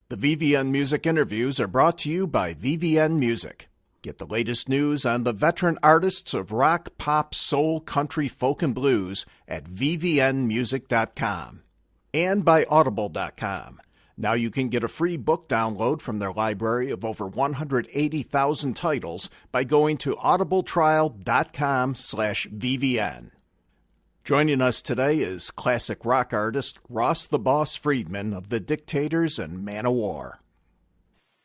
The VVN Music interviews are brought to you by VVN Music. Get the latest news on the veteran artists of rock, pop, soul, country, folk, and blues at vvnmusic.com. And by audible.com. Now you can get a free book download from their library of over 180,000 titles by going to audibletrial.com/VVN. Joining us today is classic rock artist Ross the Boss Friedman of the Dictators and Manowar.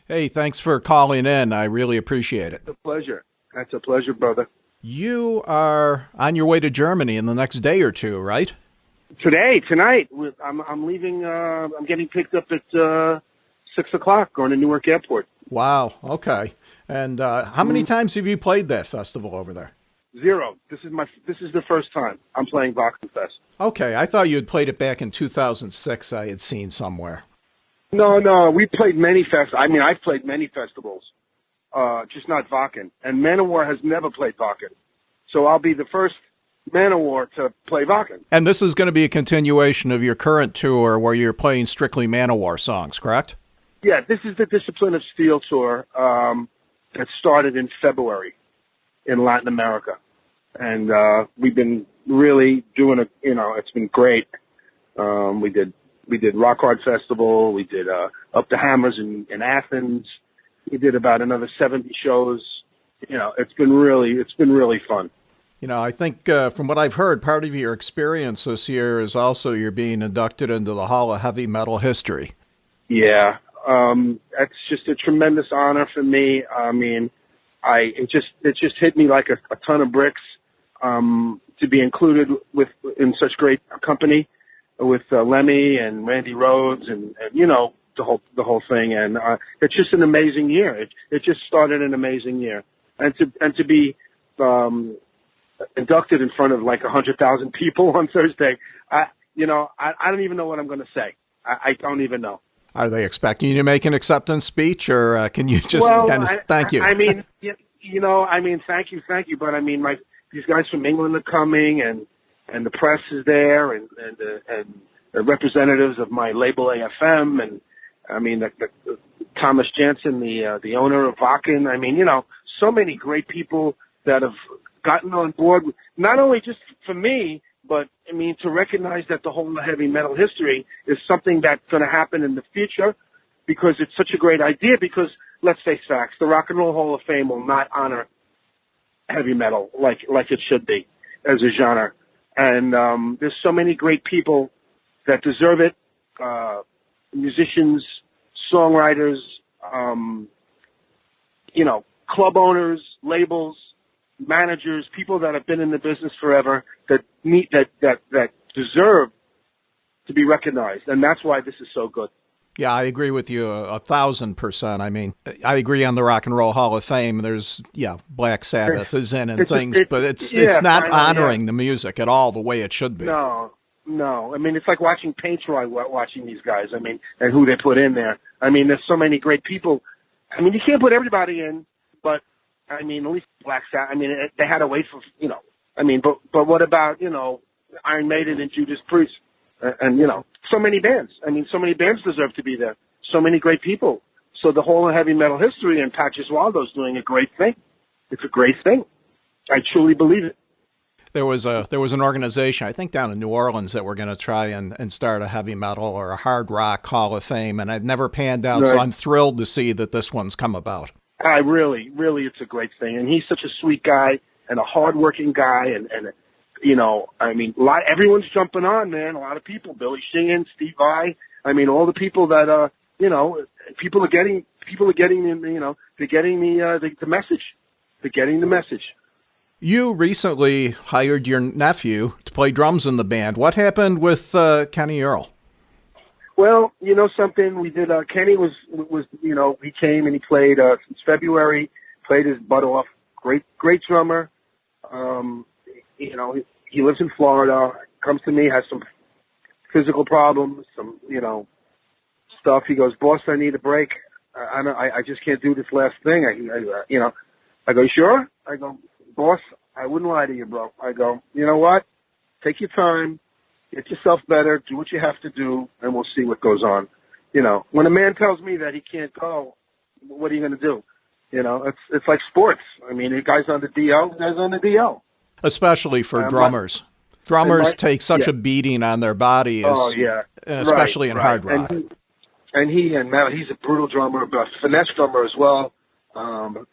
Hey, thanks for calling in. I really appreciate it. It's a pleasure. That's a pleasure, brother. You are on your way to Germany in the next day or two, right? Tonight. I'm leaving. I'm getting picked up at 6 o'clock, going to Newark Airport. Wow. Okay. And how many times have you played that festival over there? 0. This is the first time I'm playing Wackenfest. Okay. I thought you had played it back in 2006. I had seen somewhere. No. We played many I've played many festivals, just not Wacken. And Manowar has never played Wacken, so I'll be the first Manowar to play Wacken. And this is going to be a continuation of your current tour where you're playing strictly Manowar songs, correct? Yeah, this is the Discipline of Steel tour that started in February in Latin America. And we've been really doing it's been great. We did Rock Hard Festival, we did Up the Hammers in Athens. We did about another 70 shows. It's been really fun. I think from what I've heard, part of your experience this year is also you're being inducted into the Hall of Heavy Metal History. Yeah, that's just a tremendous honor for me. I mean, it just hit me like a ton of bricks to be included in such great company with Lemmy and Randy Rhoads and the whole thing. And it's just an amazing year. It just started an amazing year, and to be inducted in front of like 100,000 people on Thursday. I don't even know what I'm going to say. I don't even know. Are they expecting you to make an acceptance speech, or can you just thank you? Thank you. But these guys from England are coming, and the press is there, and the representatives of my label AFM, and Thomas Jansen, the owner of Wacken. So many great people that have gotten on board, not only just for me, but to recognize that the whole heavy metal history is something that's going to happen in the future, because it's such a great idea. Because let's face facts, the Rock and Roll Hall of Fame will not honor heavy metal like it should be as a genre. And there's so many great people that deserve it, musicians, songwriters, club owners, labels, managers, people that have been in the business forever that deserve to be recognized, and that's why this is so good. Yeah, I agree with you 1,000%. I agree on the Rock and Roll Hall of Fame. There's Black Sabbath is in and things, but it's not honoring the music at all the way it should be. No. It's like watching paint dry, watching these guys. And who they put in there. There's so many great people. You can't put everybody in, but at least Black Sabbath. They had to wait for, but what about, Iron Maiden and Judas Priest? And so many bands. So many bands deserve to be there. So many great people. So the whole heavy metal history, and Pat Gesualdo's doing a great thing. It's a great thing. I truly believe it. There was an organization, I think down in New Orleans, that were going to try and start a heavy metal or a hard rock Hall of Fame, and it never panned out. Right. So I'm thrilled to see that this one's come about. I really, it's a great thing. And he's such a sweet guy and a hardworking guy. Everyone's jumping on, man. A lot of people, Billy Sheehan, Steve Vai. All the people that, people are getting the message. They're getting the message. You recently hired your nephew to play drums in the band. What happened with Kenny Earl? Well, something we did. Kenny was he came and he played since February. Played his butt off. Great drummer. He lives in Florida. Comes to me, has some physical problems, some stuff. He goes, "Boss, I need a break. I just can't do this last thing." I go, "You sure?" I go, "Boss, I wouldn't lie to you, bro." I go, "You know what? Take your time. Get yourself better. Do what you have to do, and we'll see what goes on." You know, when a man tells me that he can't go, what are you going to do? You know, it's like sports. I mean, the guy's on the DL, the guy's on the DL. Especially for drummers. Drummers take such a beating on their body, especially in hard rock. And Matt, he's a brutal drummer, a finesse drummer as well.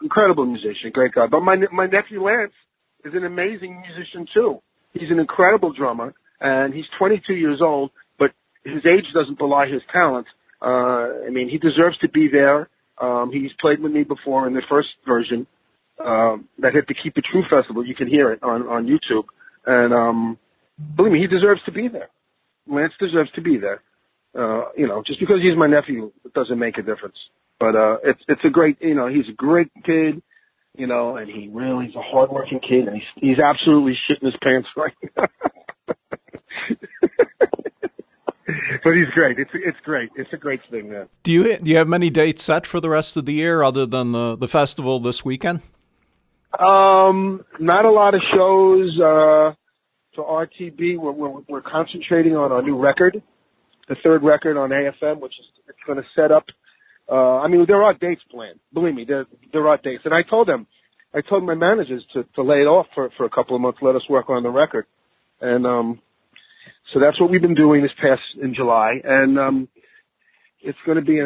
Incredible musician, great guy. But my nephew Lance is an amazing musician too. He's an incredible drummer, and he's 22 years old, but his age doesn't belie his talent. I mean, he deserves to be there. He's played with me before in the first version that hit the Keep It True Festival. You can hear it on YouTube. And believe me, he deserves to be there. Lance deserves to be there. You know, just because he's my nephew, it doesn't make a difference. But it's a great, you know, he's a great kid, you know, and he's a hardworking kid, and he's absolutely shitting his pants right now. But he's great. It's great. It's a great thing, man. Do you have many dates set for the rest of the year other than the festival this weekend? Not a lot of shows for RTB. We're concentrating on our new record, the third record on AFM, which is it's going to set up. I mean, there are dates planned. Believe me, there are dates. And I told my managers to lay it off for a couple of months, let us work on the record. And so that's what we've been doing in July. And it's going to be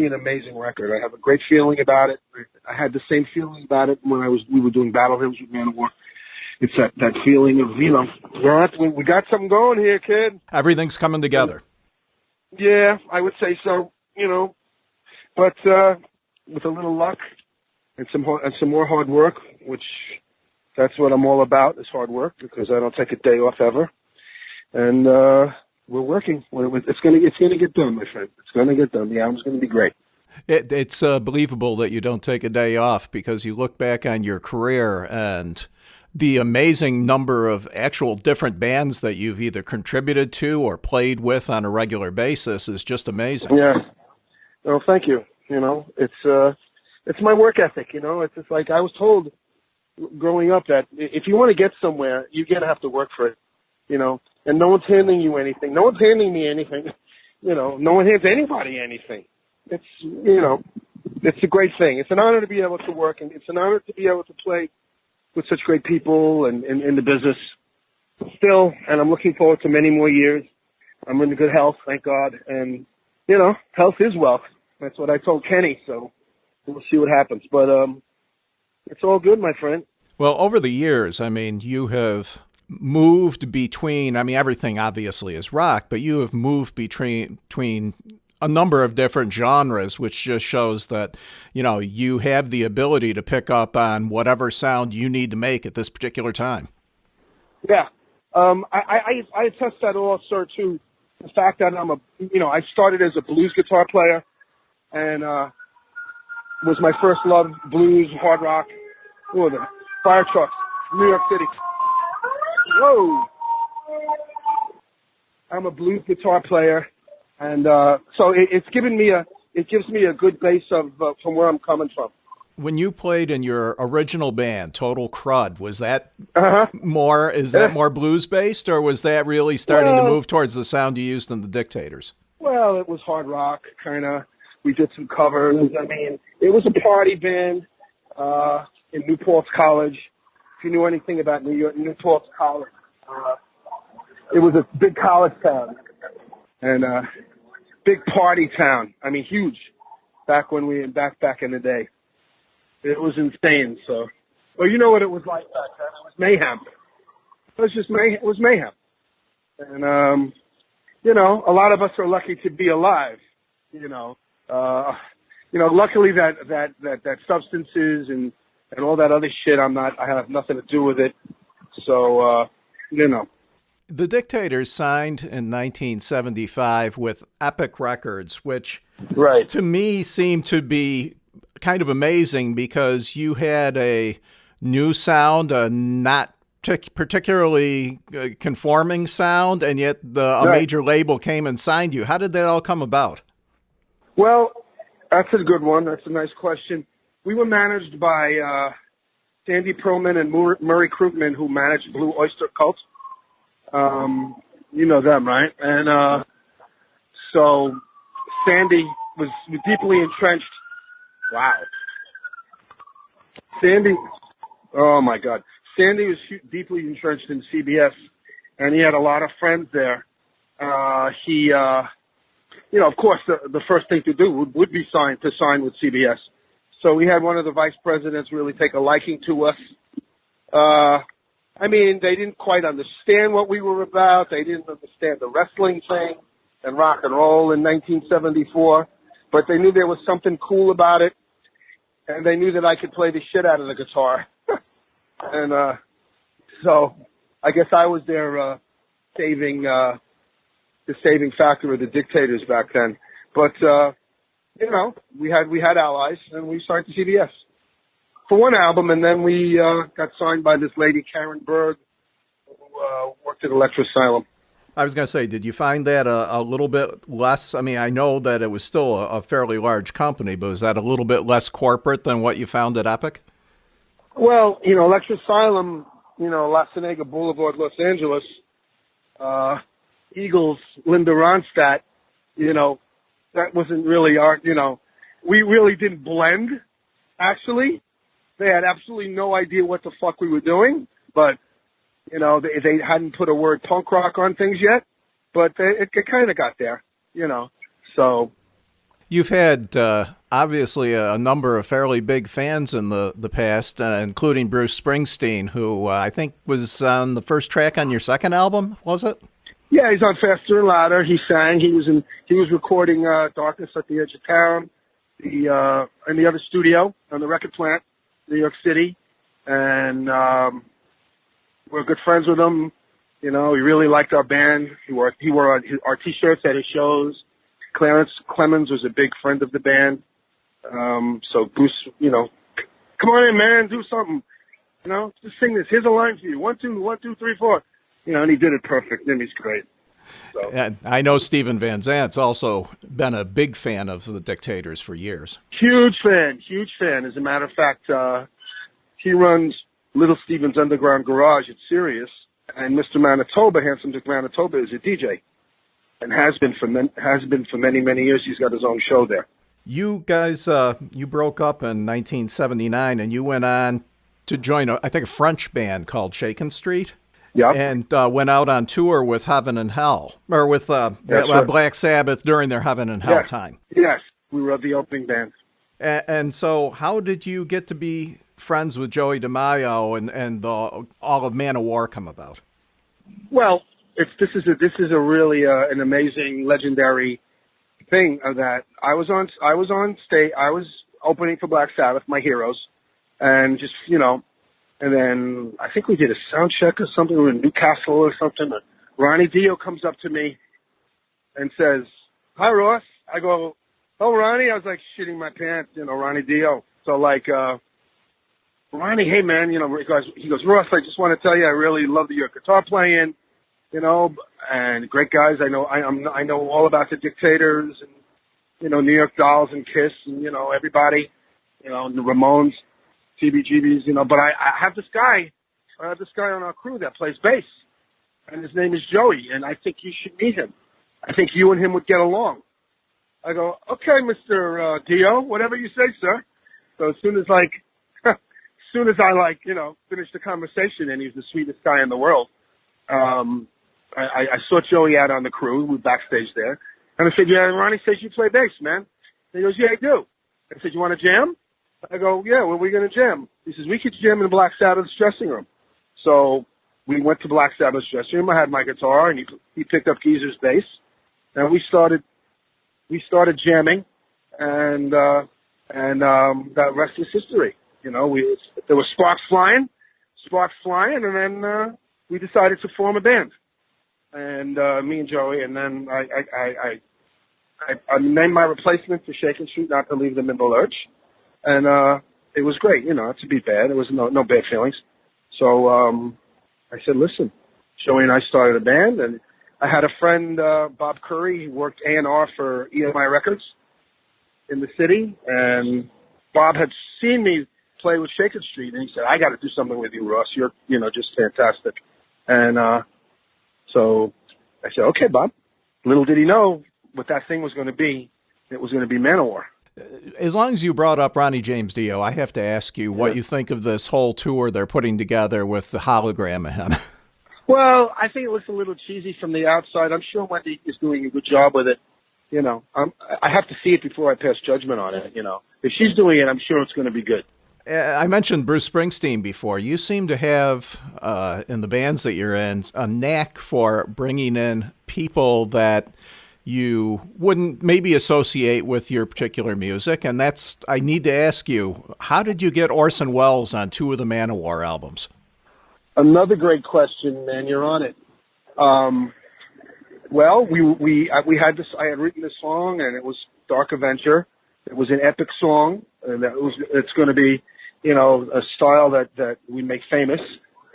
an amazing record. I have a great feeling about it. I had the same feeling about it when we were doing Battle Hymns with Manowar. It's that feeling of, you know, we got something going here, kid. Everything's coming together. Yeah, I would say so. You know, but with a little luck and some more hard work, which that's what I'm all about, is hard work, because I don't take a day off ever. And we're working. It's gonna get done, my friend. It's gonna get done. The album's gonna be great. It's believable that you don't take a day off, because you look back on your career and the amazing number of actual different bands that you've either contributed to or played with on a regular basis is just amazing. Yeah. Well, thank you. You know, it's my work ethic. You know, it's just like I was told growing up that if you want to get somewhere, you're gonna have to work for it. You know, and no one's handing you anything. No one's handing me anything. You know, no one hands anybody anything. It's, you know, it's a great thing. It's an honor to be able to work, and it's an honor to be able to play with such great people and in the business still. And I'm looking forward to many more years. I'm in good health, thank God. And, you know, health is wealth. That's what I told Kenny. So we'll see what happens. But it's all good, my friend. Well, over the years, I mean, you have moved between, I mean, everything obviously is rock, but you have moved between a number of different genres, which just shows that, you know, you have the ability to pick up on whatever sound you need to make at this particular time. Yeah. I attest that also to the fact that I started as a blues guitar player, and was my first love, blues, hard rock. Oh, the fire trucks, New York City. Whoa! I'm a blues guitar player, and so it gives me a good base of from where I'm coming from. When you played in your original band, Total Crud, was that more blues based, or was that really starting to move towards the sound you used in the Dictators? Well, it was hard rock, kind of. We did some covers. I mean, it was a party band in New Paltz College. If you knew anything about New Paltz College, it was a big college town and big party town. I mean, huge. Back in the day, it was insane. So, well, you know what it was like back then. It was mayhem. It was just mayhem. It was mayhem. And you know, a lot of us are lucky to be alive. Luckily that substances and all that other shit, I have nothing to do with it. So, you know. The Dictators signed in 1975 with Epic Records, which to me seemed to be kind of amazing because you had a new sound, a not particularly conforming sound, and yet a major label came and signed you. How did that all come about? Well, that's a good one. That's a nice question. We were managed by Sandy Perlman and Murray Krugman, who managed Blue Oyster Cult. You know them, right? And so Sandy was deeply entrenched. Wow. Sandy, oh my God. Sandy was deeply entrenched in CBS, and he had a lot of friends there. Of course, the first thing to do would be to sign with CBS. So we had one of the vice presidents really take a liking to us. They didn't quite understand what we were about. They didn't understand the wrestling thing and rock and roll in 1974, but they knew there was something cool about it, and they knew that I could play the shit out of the guitar. And so I guess I was their the saving factor of the Dictators back then. But we had allies, and we signed to CBS for one album, and then we got signed by this lady Karen Berg, who worked at Electra Asylum. I was going to say, did you find that a little bit less? I mean, I know that it was still a fairly large company, but was that a little bit less corporate than what you found at Epic? Well, Electra Asylum, La Cienega Boulevard, Los Angeles, Eagles, Linda Ronstadt, that wasn't really our, we really didn't blend, actually. They had absolutely no idea what the fuck we were doing, but, they hadn't put a word punk rock on things yet, but it kind of got there, so. You've had, obviously, a number of fairly big fans in the past, including Bruce Springsteen, who I think was on the first track on your second album, was it? Yeah, he's on Faster and Louder. He sang. He was recording Darkness at the Edge of Town, in the other studio on the record plant, New York City, and we're good friends with him. He really liked our band. He wore our T-shirts at his shows. Clarence Clemens was a big friend of the band. So Bruce, come on in, man, do something. Just sing this. Here's a line for you. 1, 2, 1, 2, 3, 4. And he did it perfect. And he's great. So. And I know Steven Van Zant's also been a big fan of the Dictators for years. Huge fan. As a matter of fact, he runs Little Steven's Underground Garage at Sirius, and Mr. Manitoba, Handsome Dick Manitoba, is a DJ, and has been for many, many years. He's got his own show there. You guys, you broke up in 1979, and you went on to join, I think, a French band called Shakin' Street. Yeah. And went out on tour with Heaven and Hell, or with Black Sabbath during their Heaven and Hell time. Yes, we were the opening band. And so how did you get to be friends with Joey DeMaio and all of Manowar come about? Well, this is a really an amazing, legendary thing that I was on stage. I was opening for Black Sabbath, my heroes, and just and then I think we did a sound check or something. We were in Newcastle or something. And Ronnie Dio comes up to me and says, "Hi, Ross." I go, "Oh, Ronnie." I was like shitting my pants, Ronnie Dio. So Ronnie, hey man, he goes, "Ross, I just want to tell you, I really love your guitar playing, and great guys. I know all about the Dictators and, New York Dolls and Kiss and, everybody, and the Ramones. CBGBs, but I have this guy on our crew that plays bass, and his name is Joey, and I think you should meet him. I think you and him would get along." I go, "Okay, Mr. Dio, whatever you say, sir." So as soon as I finished the conversation, and he's the sweetest guy in the world, I saw Joey out on the crew. We were backstage there, and I said, "Yeah, Ronnie says you play bass, man." And he goes, "Yeah, I do." I said, "You want to jam?" I go, "Yeah, where are we going to jam?" He says, "We could jam in Black Sabbath's dressing room." So we went to Black Sabbath's dressing room. I had my guitar, and he picked up Geezer's bass, and we started jamming, and that rest is history. There were sparks flying, and then we decided to form a band, and me and Joey, and then I named my replacement for Shakin' Street, not to leave them in the lurch. And it was great, not to be bad. There was no bad feelings. So I said, "Listen," Joey and I started a band, and I had a friend, Bob Curry, who worked A&R for EMI Records in the city, and Bob had seen me play with Shakin' Street, and he said, "I got to do something with you, Ross. You're, just fantastic." And so I said, "Okay, Bob." Little did he know what that thing was going to be. it was going to be Manowar. As long as you brought up Ronnie James Dio, I have to ask you what you think of this whole tour they're putting together with the hologram of him. Well, I think it looks a little cheesy from the outside. I'm sure Wendy is doing a good job with it. You know, I have to see it before I pass judgment on it. You know, if she's doing it, I'm sure it's going to be good. I mentioned Bruce Springsteen before. You seem to have, in the bands that you're in, a knack for bringing in people that you wouldn't maybe associate with your particular music. And I need to ask you, how did you get Orson Welles on 2 of the Manowar albums? Another great question, man. You're on it. Well, we had this. I had written this song, and it was Dark Avenger. It was an epic song, and it's going to be, you know, a style that we make famous,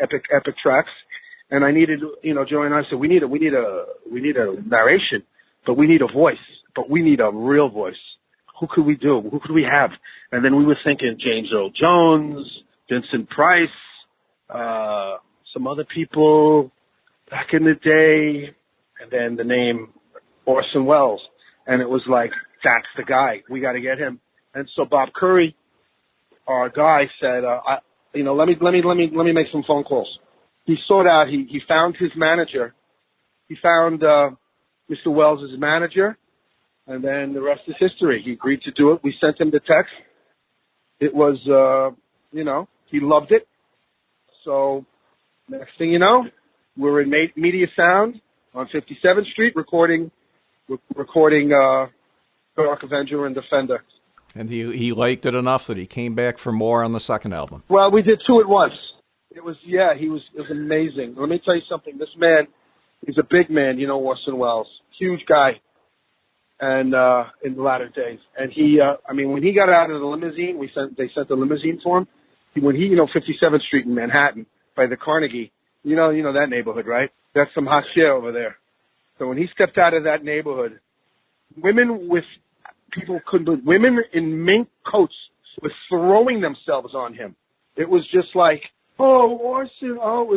epic tracks. And I needed, you know, Joey and I said we need a narration, but we need a voice, but we need a real voice. Who could we do? Who could we have? And then we were thinking James Earl Jones, Vincent Price, some other people back in the day, and then the name Orson Welles. And it was like, that's the guy. We got to get him. And so Bob Curry, our guy, said, let me make some phone calls. He sought out. He found his manager. He found Mr. Wells' manager, and then the rest is history. He agreed to do it. We sent him the text. It was, he loved it. So next thing you know, we're in Media Sound on 57th Street recording Dark Avenger and Defender. And he liked it enough that he came back for more on the second album. Well, we did 2 at once. It was amazing. Let me tell you something. This man, he's a big man, you know, Orson Welles, huge guy, and in the latter days. And he, when he got out of the limousine, they sent the limousine for him. When 57th Street in Manhattan by the Carnegie, you know that neighborhood, right? That's some hot shit over there. So when he stepped out of that neighborhood, women in mink coats were throwing themselves on him. It was just like, oh, Orson. Oh, it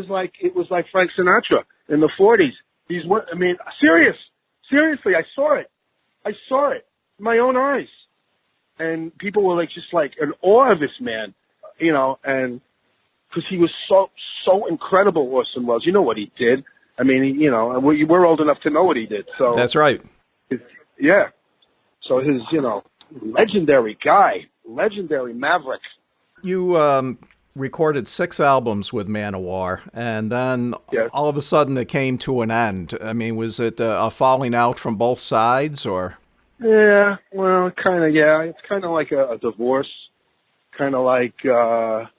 was like Frank Sinatra in the 40s. Seriously, I saw it in my own eyes. And people were just in awe of this man, you know, and because he was so incredible, Orson Welles. You know what he did. I mean, we're old enough to know what he did. So that's right. Yeah. So his, legendary guy, legendary maverick. You recorded 6 albums with Manowar, and then all of a sudden it came to an end. I mean, was it a falling out from both sides, or? Yeah, well, kind of, yeah. It's kind of like a divorce. Kind of like I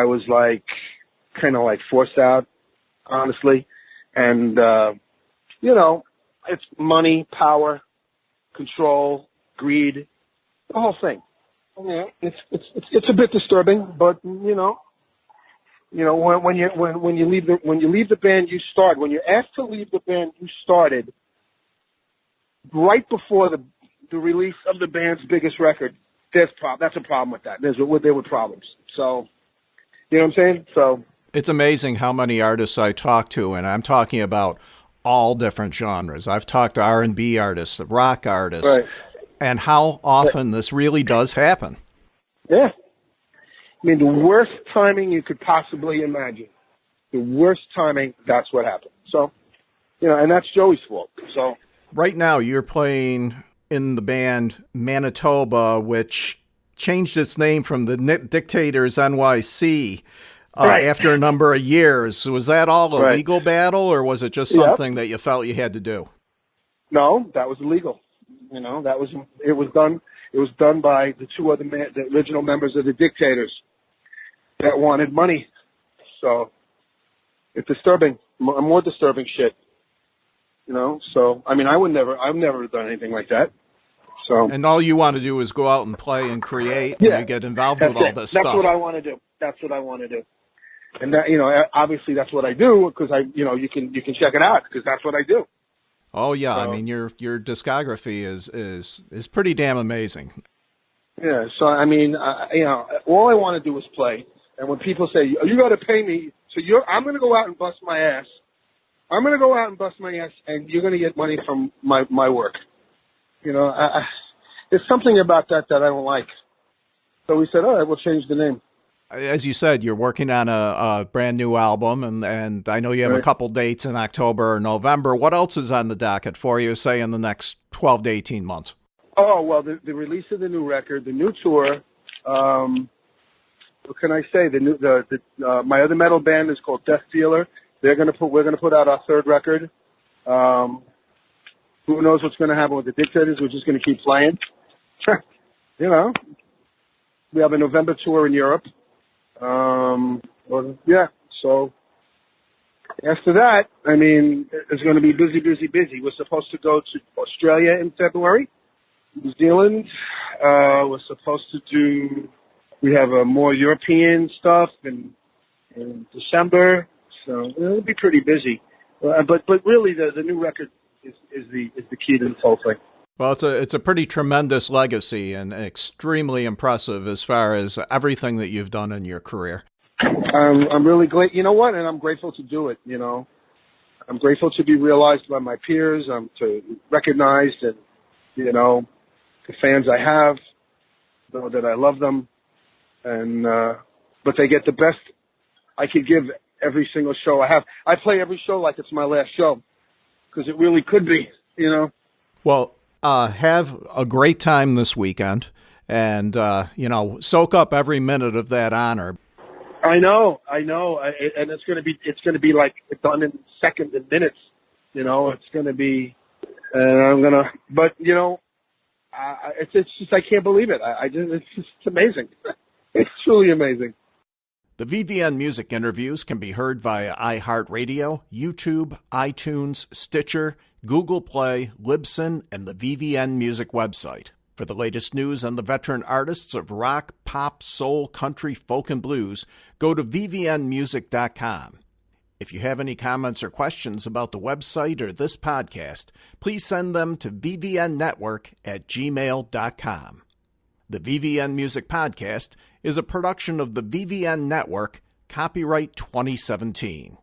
was kind of forced out, honestly. And, it's money, power, control, greed, the whole thing. Yeah, it's a bit disturbing, but when you leave the band you start, when you're asked to leave the band you started, right before the release of the band's biggest record, that's a problem with that. There were problems. So, you know what I'm saying? So it's amazing how many artists I talk to, and I'm talking about all different genres. I've talked to R&B artists, rock artists, right, and how often this really does happen. Yeah. I mean, the worst timing you could possibly imagine. The worst timing, that's what happened. So, and that's Joey's fault. So right now you're playing in the band Manitoba, which changed its name from the Dictators NYC after a number of years. Was that all a legal battle, or was it just something that you felt you had to do? No, that was illegal. It was done by the 2 other the original members of the Dictators that wanted money. So it's disturbing, more disturbing shit. So I've never done anything like that. So and all you want to do is go out and play and create, and you get involved with all this stuff. That's what I want to do. And that, obviously that's what I do, because you can check it out, because that's what I do. Oh yeah, so, I mean your discography is pretty damn amazing. Yeah, so I mean, all I want to do is play. And when people say, you got to pay me, so I'm going to go out and bust my ass. And you're going to get money from my work. there's something about that I don't like. So we said, all right, we'll change the name. As you said, you're working on a brand new album, and I know you have a couple dates in October or November. What else is on the docket for you, say, in the next 12 to 18 months? Oh, well, the release of the new record, the new tour. What can I say? My other metal band is called Death Dealer. We're gonna put out our third record. Who knows what's gonna happen with the Dictators? We're just gonna keep playing. You know, we have a November tour in Europe. So after that, I mean, it's going to be busy, busy, busy. We're supposed to go to Australia in February, New Zealand. We're supposed to we have more European stuff in December, so it'll be pretty busy. But really, the new record is the key to this whole thing. Well, it's a pretty tremendous legacy and extremely impressive as far as everything that you've done in your career. I'm really glad, you know what, and I'm grateful to do it, you know. I'm grateful to be realized by my peers, to recognized, and, you know, the fans I have, know that I love them, and but they get the best I could give every single show I have. I play every show like it's my last show, because it really could be, you know. Well, have a great time this weekend, and you know, soak up every minute of that honor. I know, and it's going to be like done in seconds and minutes. You know, it's going to be, and but you know, it's just I can't believe it. It's amazing. It's truly amazing. The VVN Music interviews can be heard via iHeartRadio, YouTube, iTunes, Stitcher, Google Play, Libsyn, and the VVN Music website. For the latest news on the veteran artists of rock, pop, soul, country, folk, and blues, go to vvnmusic.com. If you have any comments or questions about the website or this podcast, please send them to vvnnetwork@gmail.com. The VVN Music Podcast is a production of the VVN Network, copyright 2017.